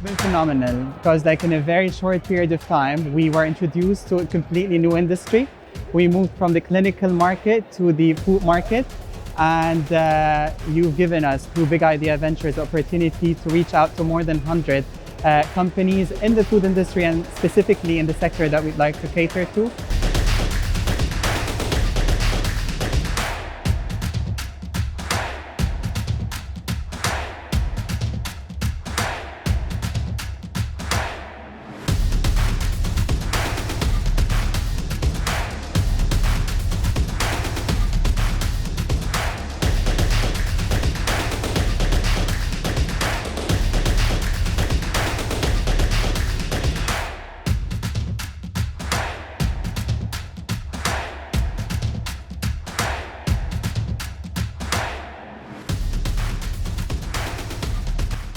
been phenomenal because like in a very short period of time, we were introduced to a completely new industry. We moved from the clinical market to the food market, and you've given us through Big Idea Ventures the opportunity to reach out to more than 100 companies in the food industry and specifically in the sector that we'd like to cater to.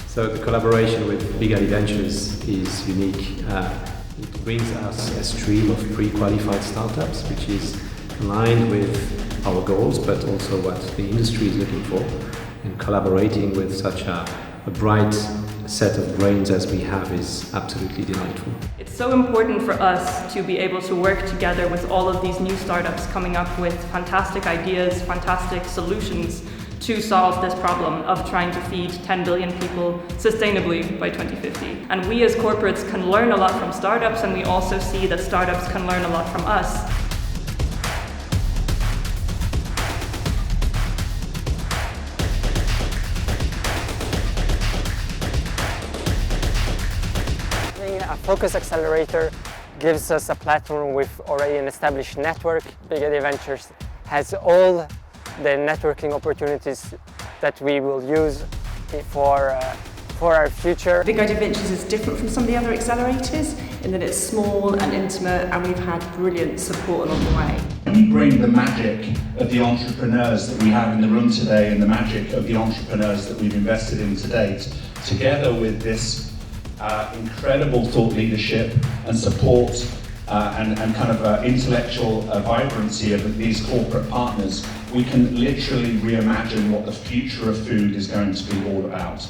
So the collaboration with Big Idea Ventures is unique. It brings us a stream of pre-qualified startups, which is aligned with our goals, but also what the industry is looking for. And collaborating with such a bright set of brains as we have is absolutely delightful. It's so important for us to be able to work together with all of these new startups coming up with fantastic ideas, fantastic solutions to solve this problem of trying to feed 10 billion people sustainably by 2050. And we as corporates can learn a lot from startups, and we also see that startups can learn a lot from us. A focus accelerator gives us a platform with already an established network. Big Idea Ventures has all the networking opportunities that we will use for our future. Big Idea Ventures is different from some of the other accelerators in that it's small and intimate, and we've had brilliant support along the way. We bring the magic of the entrepreneurs that we have in the room today and the magic of the entrepreneurs that we've invested in to date, together with this incredible thought leadership and support and kind of intellectual vibrancy of these corporate partners. We can literally reimagine what the future of food is going to be all about.